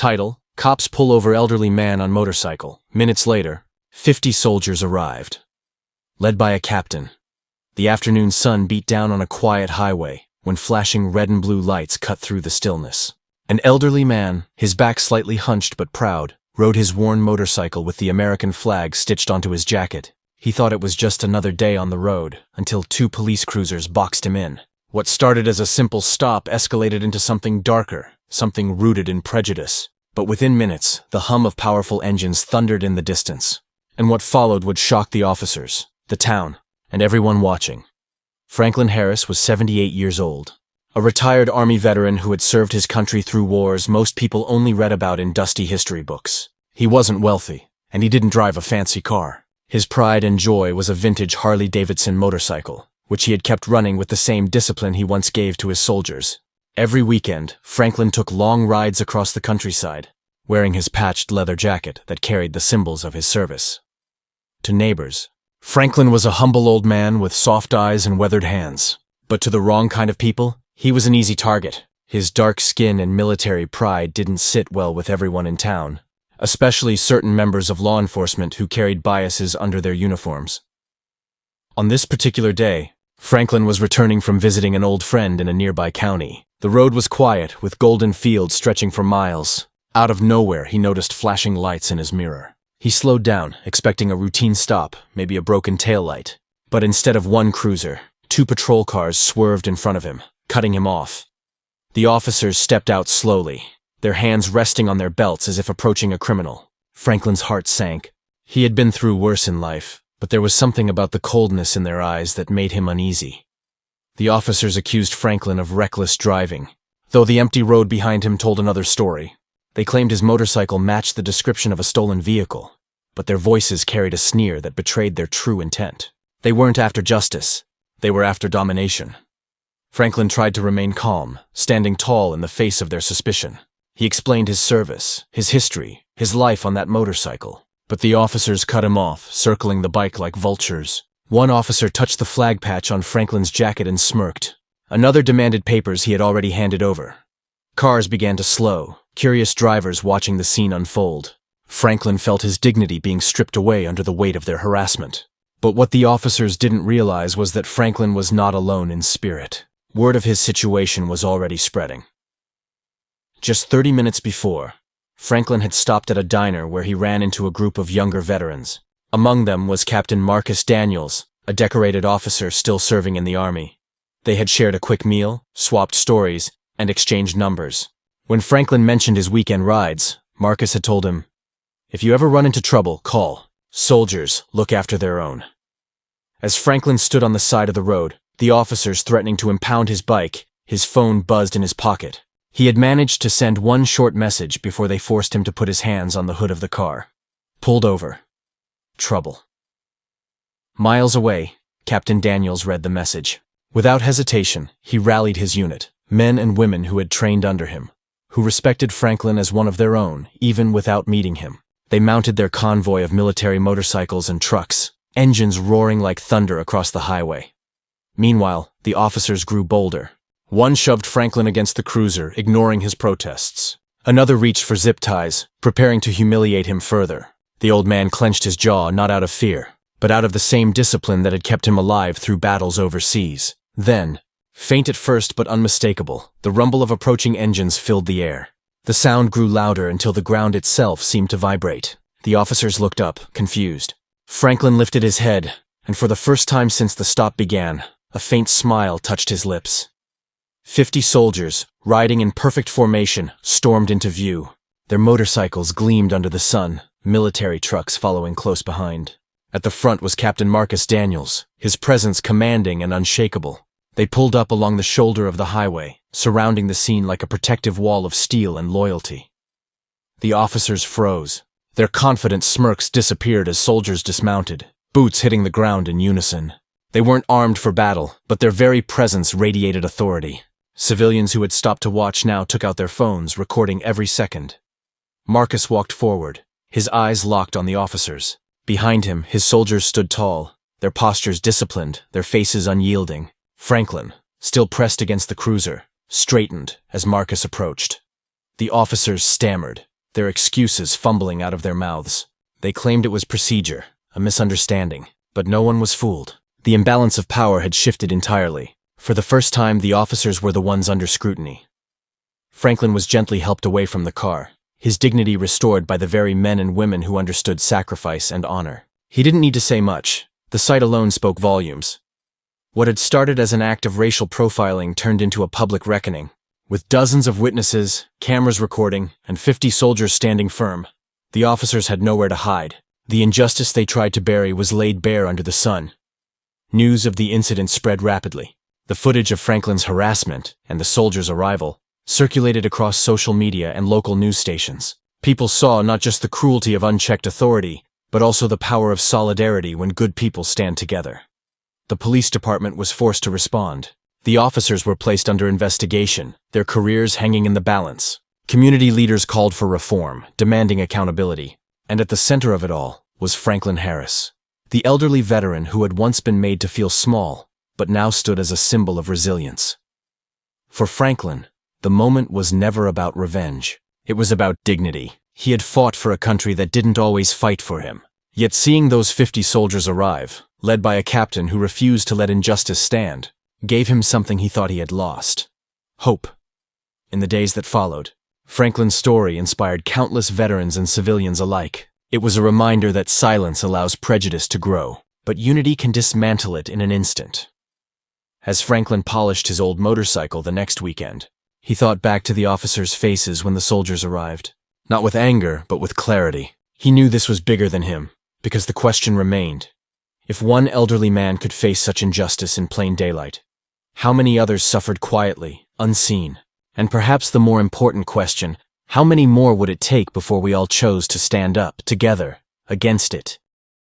Title: Cops pull over elderly man on motorcycle. Minutes later, 50 soldiers arrived. Led by a captain. The afternoon sun beat down on a quiet highway when flashing red and blue lights cut through the stillness. An elderly man, his back slightly hunched but proud, rode his worn motorcycle with the American flag stitched onto his jacket. He thought it was just another day on the road, until 2 police cruisers boxed him in. What started as a simple stop escalated into something darker, something rooted in prejudice. But within minutes, the hum of powerful engines thundered in the distance. And what followed would shock the officers, the town, and everyone watching. Franklin Harris was 78 years old. A retired Army veteran who had served his country through wars most people only read about in dusty history books. He wasn't wealthy, and he didn't drive a fancy car. His pride and joy was a vintage Harley-Davidson motorcycle, which he had kept running with the same discipline he once gave to his soldiers. Every weekend, Franklin took long rides across the countryside, wearing his patched leather jacket that carried the symbols of his service. To neighbors, Franklin was a humble old man with soft eyes and weathered hands. But to the wrong kind of people, he was an easy target. His dark skin and military pride didn't sit well with everyone in town, especially certain members of law enforcement who carried biases under their uniforms. On this particular day, Franklin was returning from visiting an old friend in a nearby county. The road was quiet, with golden fields stretching for miles. Out of nowhere, he noticed flashing lights in his mirror. He slowed down, expecting a routine stop, maybe a broken taillight. But instead of one cruiser, 2 patrol cars swerved in front of him, cutting him off. The officers stepped out slowly, their hands resting on their belts as if approaching a criminal. Franklin's heart sank. He had been through worse in life, but there was something about the coldness in their eyes that made him uneasy. The officers accused Franklin of reckless driving, though the empty road behind him told another story. They claimed his motorcycle matched the description of a stolen vehicle, but their voices carried a sneer that betrayed their true intent. They weren't after justice, they were after domination. Franklin tried to remain calm, standing tall in the face of their suspicion. He explained his service, his history, his life on that motorcycle. But the officers cut him off, circling the bike like vultures. One officer touched the flag patch on Franklin's jacket and smirked. Another demanded papers he had already handed over. Cars began to slow, curious drivers watching the scene unfold. Franklin felt his dignity being stripped away under the weight of their harassment. But what the officers didn't realize was that Franklin was not alone in spirit. Word of his situation was already spreading. Just 30 minutes before, Franklin had stopped at a diner where he ran into a group of younger veterans. Among them was Captain Marcus Daniels, a decorated officer still serving in the Army. They had shared a quick meal, swapped stories, and exchanged numbers. When Franklin mentioned his weekend rides, Marcus had told him, "If you ever run into trouble, call. Soldiers look after their own." As Franklin stood on the side of the road, the officers threatening to impound his bike, his phone buzzed in his pocket. He had managed to send one short message before they forced him to put his hands on the hood of the car. Pulled over. Trouble. Miles away, Captain Daniels read the message. Without hesitation, he rallied his unit, men and women who had trained under him, who respected Franklin as one of their own, even without meeting him. They mounted their convoy of military motorcycles and trucks, engines roaring like thunder across the highway. Meanwhile, the officers grew bolder. One shoved Franklin against the cruiser, ignoring his protests. Another reached for zip ties, preparing to humiliate him further. The old man clenched his jaw, not out of fear, but out of the same discipline that had kept him alive through battles overseas. Then, faint at first but unmistakable, the rumble of approaching engines filled the air. The sound grew louder until the ground itself seemed to vibrate. The officers looked up, confused. Franklin lifted his head, and for the first time since the stop began, a faint smile touched his lips. 50 soldiers, riding in perfect formation, stormed into view. Their motorcycles gleamed under the sun, military trucks following close behind. At the front was Captain Marcus Daniels, his presence commanding and unshakable. They pulled up along the shoulder of the highway, surrounding the scene like a protective wall of steel and loyalty. The officers froze. Their confident smirks disappeared as soldiers dismounted, boots hitting the ground in unison. They weren't armed for battle, but their very presence radiated authority. Civilians who had stopped to watch now took out their phones, recording every second. Marcus walked forward, his eyes locked on the officers. Behind him, his soldiers stood tall, their postures disciplined, their faces unyielding. Franklin, still pressed against the cruiser, straightened as Marcus approached. The officers stammered, their excuses fumbling out of their mouths. They claimed it was procedure, a misunderstanding, but no one was fooled. The imbalance of power had shifted entirely. For the first time, the officers were the ones under scrutiny. Franklin was gently helped away from the car, his dignity restored by the very men and women who understood sacrifice and honor. He didn't need to say much. The sight alone spoke volumes. What had started as an act of racial profiling turned into a public reckoning. With dozens of witnesses, cameras recording, and 50 soldiers standing firm, the officers had nowhere to hide. The injustice they tried to bury was laid bare under the sun. News of the incident spread rapidly. The footage of Franklin's harassment and the soldiers' arrival circulated across social media and local news stations. People saw not just the cruelty of unchecked authority, but also the power of solidarity when good people stand together. The police department was forced to respond. The officers were placed under investigation, their careers hanging in the balance. Community leaders called for reform, demanding accountability. And at the center of it all was Franklin Harris, the elderly veteran who had once been made to feel small, but now stood as a symbol of resilience. For Franklin, the moment was never about revenge. It was about dignity. He had fought for a country that didn't always fight for him. Yet seeing those 50 soldiers arrive, led by a captain who refused to let injustice stand, gave him something he thought he had lost: hope. In the days that followed, Franklin's story inspired countless veterans and civilians alike. It was a reminder that silence allows prejudice to grow, but unity can dismantle it in an instant. As Franklin polished his old motorcycle the next weekend, he thought back to the officers' faces when the soldiers arrived. Not with anger, but with clarity. He knew this was bigger than him, because the question remained: if one elderly man could face such injustice in plain daylight, how many others suffered quietly, unseen? And perhaps the more important question, how many more would it take before we all chose to stand up, together, against it?